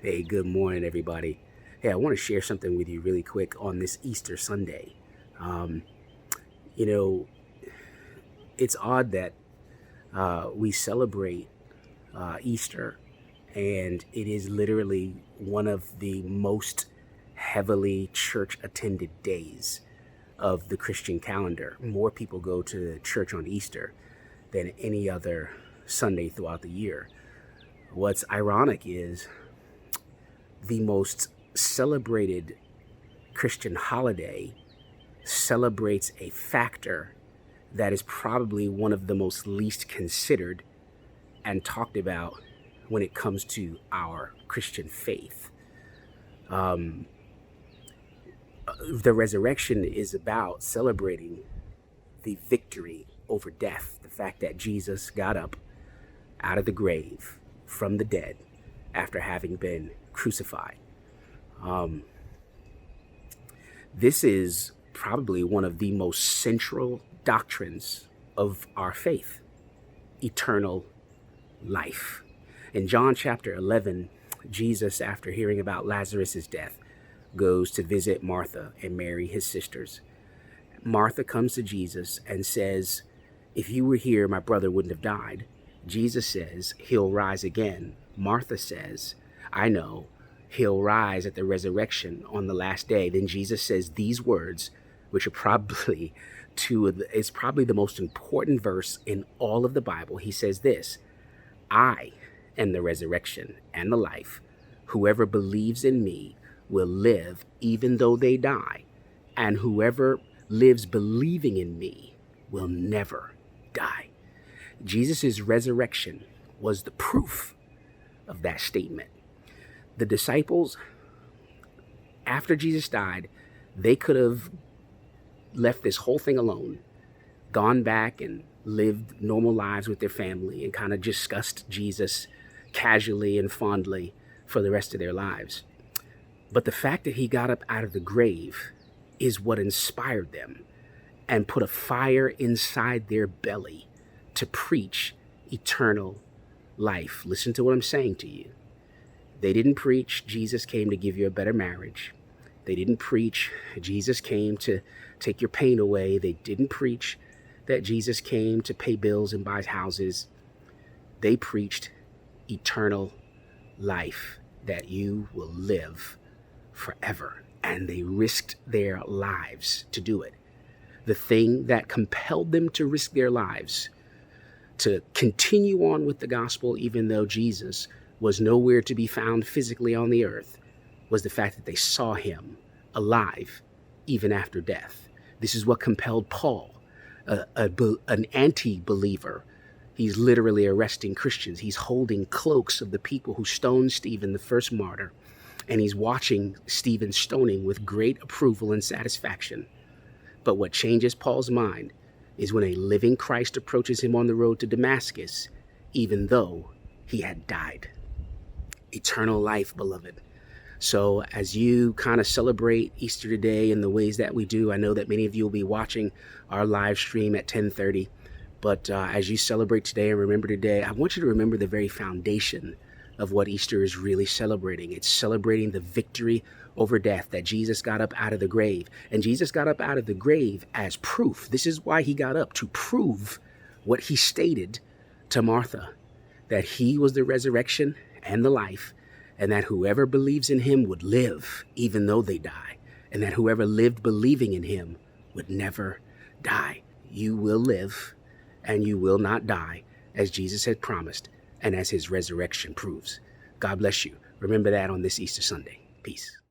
Hey, good morning, everybody. Hey, I want to share something with you really quick on this Easter Sunday. Um, you know, it's odd that we celebrate Easter, and it is literally one of the most heavily church attended days of the Christian calendar. More people go to church on Easter than any other Sunday throughout the year. What's ironic is the most celebrated Christian holiday celebrates a factor that is probably one of the most least considered and talked about when it comes to our Christian faith. Um, the resurrection is about celebrating the victory over death, the fact that Jesus got up out of the grave from the dead after having been crucified. Um, this is probably one of the most central doctrines of our faith: eternal life. In John chapter 11, Jesus, after hearing about Lazarus' death, goes to visit Martha and Mary, his sisters. Martha comes to Jesus and says, "If you were here, my brother wouldn't have died." Jesus says, "He'll rise again." Martha says, "I know. He'll rise at the resurrection on the last day." Then Jesus says these words, which are probably it's probably the most important verse in all of the Bible. He says this: "I am the resurrection and the life. Whoever believes in me will live even though they die, and whoever lives believing in me will never die." Jesus' resurrection was the proof of that statement. The disciples, after Jesus died, they could have left this whole thing alone, gone back and lived normal lives with their family and kind of discussed Jesus casually and fondly for the rest of their lives. But the fact that he got up out of the grave is what inspired them and put a fire inside their belly to preach eternal life. Listen to what I'm saying to you. They didn't preach Jesus came to give you a better marriage. They didn't preach Jesus came to take your pain away. They didn't preach that Jesus came to pay bills and buy houses. They preached eternal life, that you will live forever. And they risked their lives to do it. The thing that compelled them to risk their lives, to continue on with the gospel, even though Jesus was nowhere to be found physically on the earth, was the fact that they saw him alive even after death. This is what compelled Paul, an anti-believer. He's literally arresting Christians. He's holding cloaks of the people who stoned Stephen, the first martyr, and he's watching Stephen's stoning with great approval and satisfaction. But what changes Paul's mind is when a living Christ approaches him on the road to Damascus, even though he had died. Eternal life, beloved. So as you kind of celebrate Easter today in the ways that we do, I know that many of you will be watching our live stream at 10:30. But as you celebrate today and remember today, I want you to remember the very foundation of what Easter is really celebrating. It's celebrating the victory over death, that Jesus got up out of the grave. And Jesus got up out of the grave as proof. This is why he got up, to prove what he stated to Martha, that he was the resurrection and the life, and that whoever believes in him would live even though they die, and that whoever lived believing in him would never die. You will live and you will not die, as Jesus had promised and as his resurrection proves. God bless you. Remember that on this Easter Sunday. Peace.